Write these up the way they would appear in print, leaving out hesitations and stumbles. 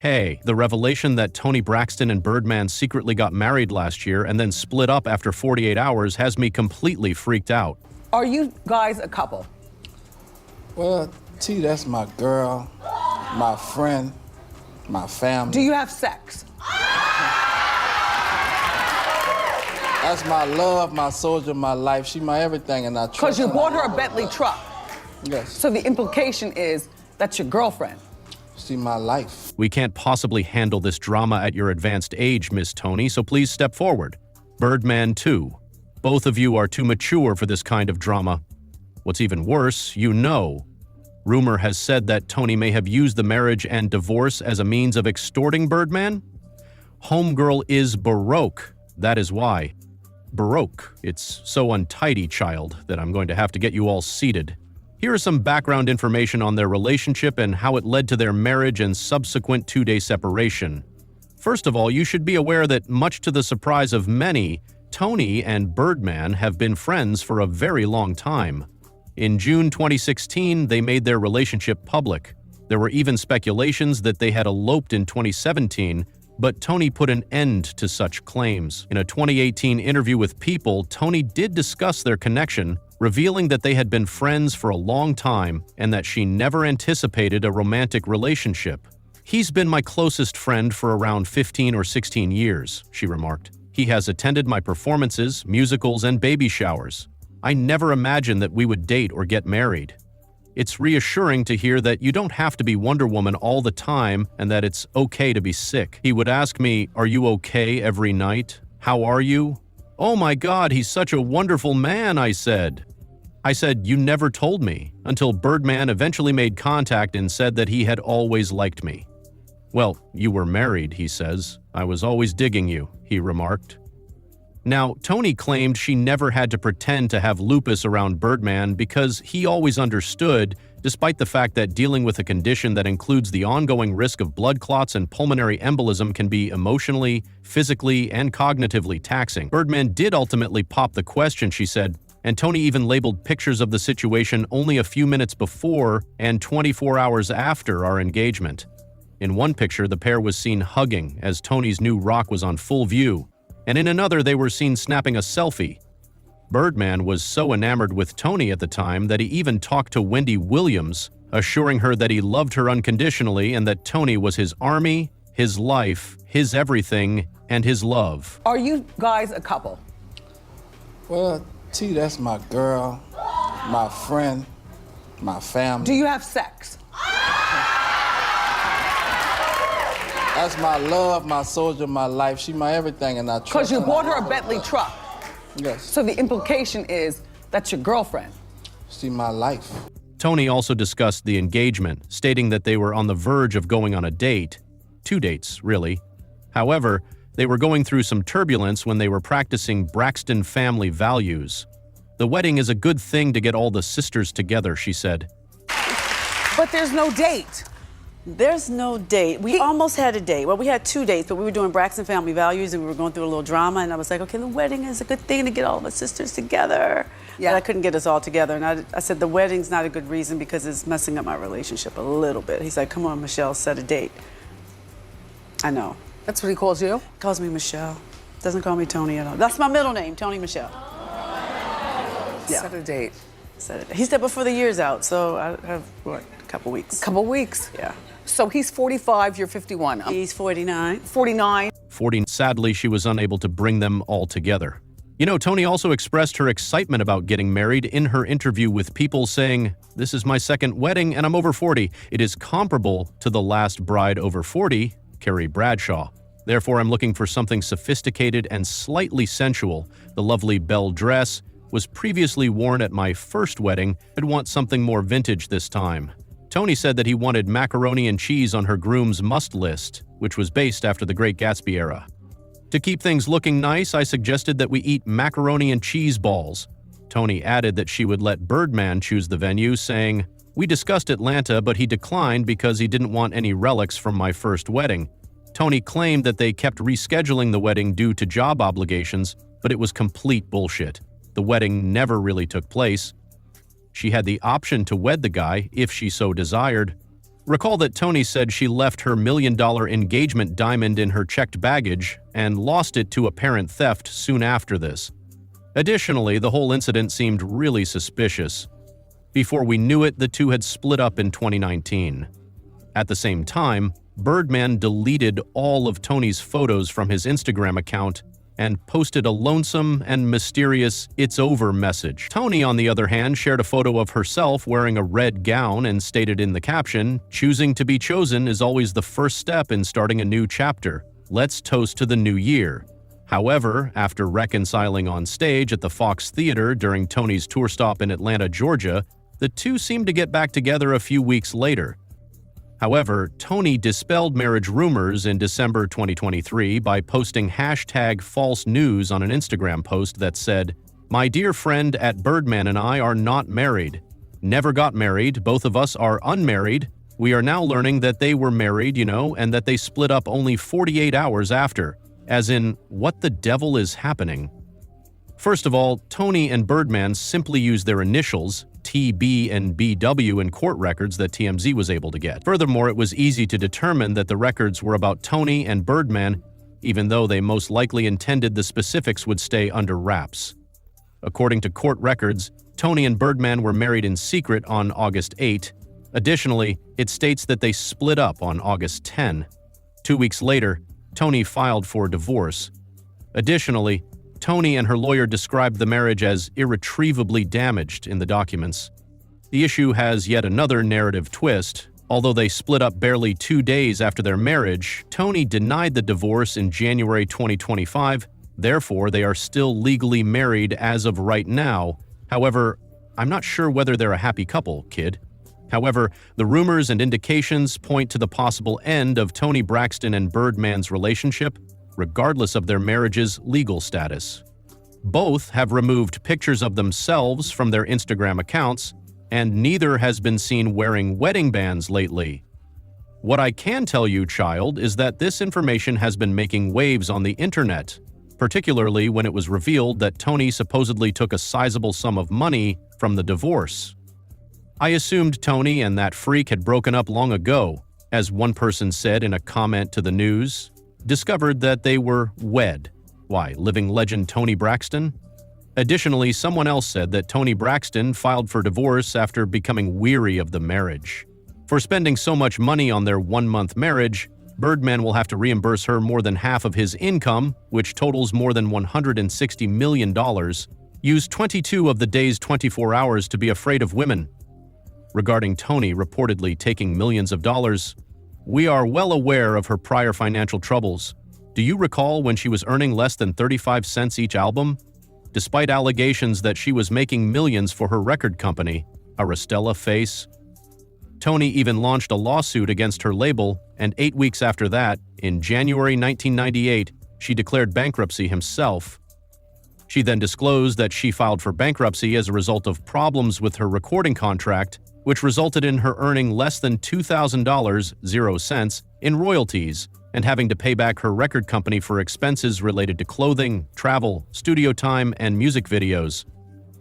Hey, the revelation that Toni Braxton and Birdman secretly got married last year and then split up after 48 hours has me completely freaked out. Are you guys a couple? Well, T, that's my girl, my friend, my family. Do you have sex? That's my love, my soldier, my life. She my everything, and I trust her. Because you bought her a Bentley truck. Yes. So the implication is that's your girlfriend. She my life. We can't possibly handle this drama at your advanced age, Miss Toni, so please step forward. Birdman too. Both of you are too mature for this kind of drama. What's even worse, you know. Rumor has said that Toni may have used the marriage and divorce as a means of extorting Birdman. Homegirl is Baroque, that is why. Baroque, it's so untidy, child, that I'm going to have to get you all seated. Here is some background information on their relationship and how it led to their marriage and subsequent 2-day separation. First of all, you should be aware that, much to the surprise of many, Toni and Birdman have been friends for a very long time. In June 2016, they made their relationship public. There were even speculations that they had eloped in 2017, but Toni put an end to such claims. In a 2018 interview with People, Toni did discuss their connection, revealing that they had been friends for a long time and that she never anticipated a romantic relationship. "He's been my closest friend for around 15 or 16 years," she remarked. "He has attended my performances, musicals, and baby showers. I never imagined that we would date or get married. It's reassuring to hear that you don't have to be Wonder Woman all the time and that it's okay to be sick. He would ask me, 'Are you okay?' every night. 'How are you?' 'Oh my God, he's such a wonderful man,' I said. You never told me, until Birdman eventually made contact and said that he had always liked me. 'Well, you were married,' he says. 'I was always digging you,' he remarked." Now, Toni claimed she never had to pretend to have lupus around Birdman because he always understood, despite the fact that dealing with a condition that includes the ongoing risk of blood clots and pulmonary embolism can be emotionally, physically, and cognitively taxing. Birdman did ultimately pop the question, she said, and Toni even labeled pictures of the situation only a few minutes before and 24 hours after our engagement. In one picture, the pair was seen hugging as Toni's new rock was on full view, and in another they were seen snapping a selfie. Birdman was so enamored with Toni at the time that he even talked to Wendy Williams, assuring her that he loved her unconditionally and that Toni was his army, his life, his everything, and his love. Are you guys a couple? Well, T, that's my girl, my friend, my family. Do you have sex? That's my love, my soldier, my life. She my everything, and I trust her. Because you bought her a Bentley truck. Yes. So the implication is that's your girlfriend. She my life. Toni also discussed the engagement, stating that they were on the verge of going on a date. 2 dates, really. However, they were going through some turbulence when they were practicing Braxton family values. "The wedding is a good thing to get all the sisters together," she said. But there's no date. There's no date. We almost had a date. Well, we had 2 dates, but we were doing Braxton family values and we were going through a little drama, and I was like, okay, the wedding is a good thing to get all of our sisters together. Yeah. But I couldn't get us all together, and I said, the wedding's not a good reason because it's messing up my relationship a little bit. He's like, come on, Michelle, set a date. I know. That's what he calls you? Calls me Michelle. Doesn't call me Toni at all. That's my middle name, Toni Michelle. Yeah. Set a date. Set a date. He said before the year's out, so I have, what, a couple weeks. Couple weeks? Yeah. So he's 45, you're 51. He's 49. 49. 40. Sadly, she was unable to bring them all together. You know, Toni also expressed her excitement about getting married in her interview with People, saying, "This is my second wedding and I'm over 40. It is comparable to the last bride over 40, Carrie Bradshaw. Therefore, I'm looking for something sophisticated and slightly sensual. The lovely belle dress was previously worn at my first wedding. I'd want something more vintage this time." Toni said that he wanted macaroni and cheese on her groom's must list, which was based after the Great Gatsby era. "To keep things looking nice, I suggested that we eat macaroni and cheese balls." Toni added that she would let Birdman choose the venue, saying, "We discussed Atlanta, but he declined because he didn't want any relics from my first wedding." Toni claimed that they kept rescheduling the wedding due to job obligations, but it was complete bullshit. The wedding never really took place. She had the option to wed the guy if she so desired. Recall that Toni said she left her $1 million engagement diamond in her checked baggage and lost it to apparent theft soon after this. Additionally, the whole incident seemed really suspicious. Before we knew it, the two had split up in 2019. At the same time, Birdman deleted all of Toni's photos from his Instagram account and posted a lonesome and mysterious "it's over" message. Toni, on the other hand, shared a photo of herself wearing a red gown and stated in the caption, "Choosing to be chosen is always the first step in starting a new chapter. Let's toast to the new year." However, after reconciling on stage at the Fox Theater during Toni's tour stop in Atlanta, Georgia, the two seemed to get back together a few weeks later. However, Toni dispelled marriage rumors in December 2023 by posting #false news on an Instagram post that said, "My dear friend at Birdman and I are not married. Never got married, both of us are unmarried. We are now learning that they were married, and that they split up only 48 hours after." As in, what the devil is happening? First of all, Toni and Birdman simply used their initials, TB and BW, in court records that TMZ was able to get. Furthermore, it was easy to determine that the records were about Toni and Birdman, even though they most likely intended the specifics would stay under wraps. According to court records, Toni and Birdman were married in secret on August 8. Additionally, it states that they split up on August 10. 2 weeks later, Toni filed for divorce. Additionally, Toni and her lawyer described the marriage as irretrievably damaged in the documents. The issue has yet another narrative twist. Although they split up barely 2 days after their marriage, Toni denied the divorce in January 2025. Therefore, they are still legally married as of right now. However, I'm not sure whether they're a happy couple, kid. However, the rumors and indications point to the possible end of Toni Braxton and Birdman's relationship, regardless of their marriage's legal status. Both have removed pictures of themselves from their Instagram accounts, and neither has been seen wearing wedding bands lately. What I can tell you, child, is that this information has been making waves on the internet, particularly when it was revealed that Toni supposedly took a sizable sum of money from the divorce. I assumed Toni and that freak had broken up long ago, as one person said in a comment to the news. Discovered that they were wed. Why, living legend Toni Braxton? Additionally, someone else said that Toni Braxton filed for divorce after becoming weary of the marriage. For spending so much money on their 1-month marriage, Birdman will have to reimburse her more than half of his income, which totals more than $160 million. Use 22 of the day's 24 hours to be afraid of women. Regarding Toni reportedly taking millions of dollars, we are well aware of her prior financial troubles. Do you recall when she was earning less than 35 cents each album? Despite allegations that she was making millions for her record company, Aristella Face. Toni even launched a lawsuit against her label, and 8 weeks after that, in January 1998, she declared bankruptcy himself. She then disclosed that she filed for bankruptcy as a result of problems with her recording contract, which resulted in her earning less than $2,000, 0 cents, in royalties, and having to pay back her record company for expenses related to clothing, travel, studio time, and music videos.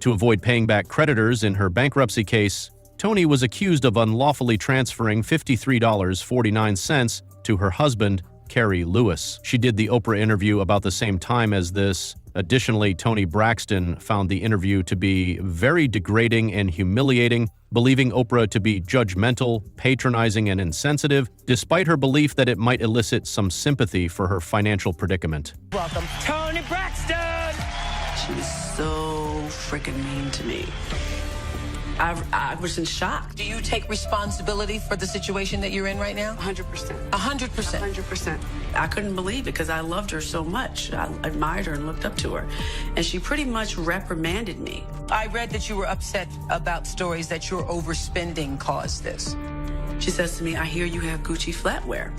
To avoid paying back creditors in her bankruptcy case, Toni was accused of unlawfully transferring $53.49 to her husband, Carrie Lewis. She did the Oprah interview about the same time as this. Additionally, Toni Braxton found the interview to be very degrading and humiliating, believing Oprah to be judgmental, patronizing, and insensitive, despite her belief that it might elicit some sympathy for her financial predicament. Welcome, Toni Braxton! She was so freaking mean to me. I was in shock. Do you take responsibility for the situation that you're in right now? 100%. 100%? 100%. I couldn't believe it because I loved her so much. I admired her and looked up to her. And she pretty much reprimanded me. I read that you were upset about stories that your overspending caused this. She says to me, I hear you have Gucci flatware.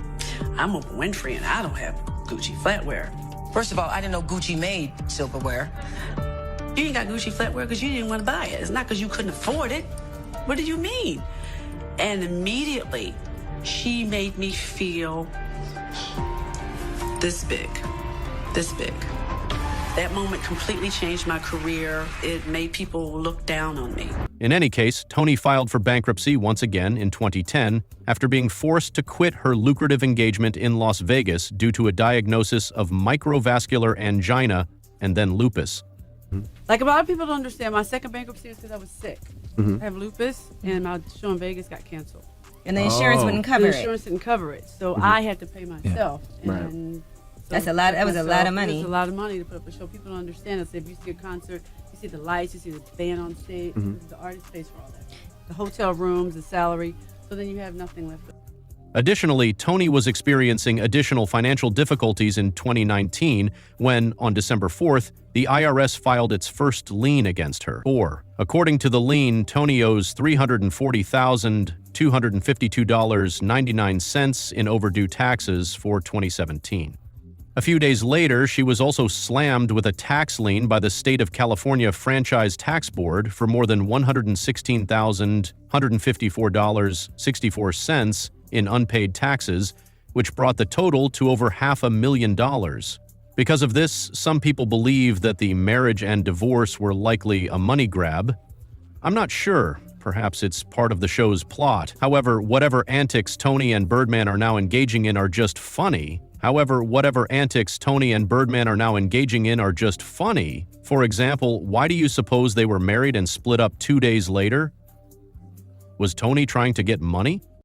I'm Oprah Winfrey and I don't have Gucci flatware. First of all, I didn't know Gucci made silverware. You ain't got Gucci flatware because you didn't want to buy it. It's not because you couldn't afford it. What do you mean? And immediately, she made me feel this big. This big. That moment completely changed my career. It made people look down on me. In any case, Toni filed for bankruptcy once again in 2010 after being forced to quit her lucrative engagement in Las Vegas due to a diagnosis of microvascular angina and then lupus. Like a lot of people don't understand, my second bankruptcy was because I was sick. I have lupus, and my show in Vegas got canceled. And the insurance wouldn't cover The insurance didn't cover it, so I had to pay myself. And so That's a lot. That was a lot of money. It was a lot of money to put up a show. People don't understand. If you see a concert, you see the lights, you see the band on stage, the artist pays for all that. The hotel rooms, the salary, so then you have nothing left. Additionally, Toni was experiencing additional financial difficulties in 2019 when, on December 4th, the IRS filed its first lien against her. According to the lien, Toni owes $340,252.99 in overdue taxes for 2017. A few days later, she was also slammed with a tax lien by the State of California Franchise Tax Board for more than $116,154.64 in unpaid taxes, which brought the total to over $500,000. Because of this, some people believe that the marriage and divorce were likely a money grab. I'm not sure. Perhaps it's part of the show's plot. However, whatever antics Toni and Birdman are now engaging in are just funny. For example, why do you suppose they were married and split up 2 days later? Was Toni trying to get money?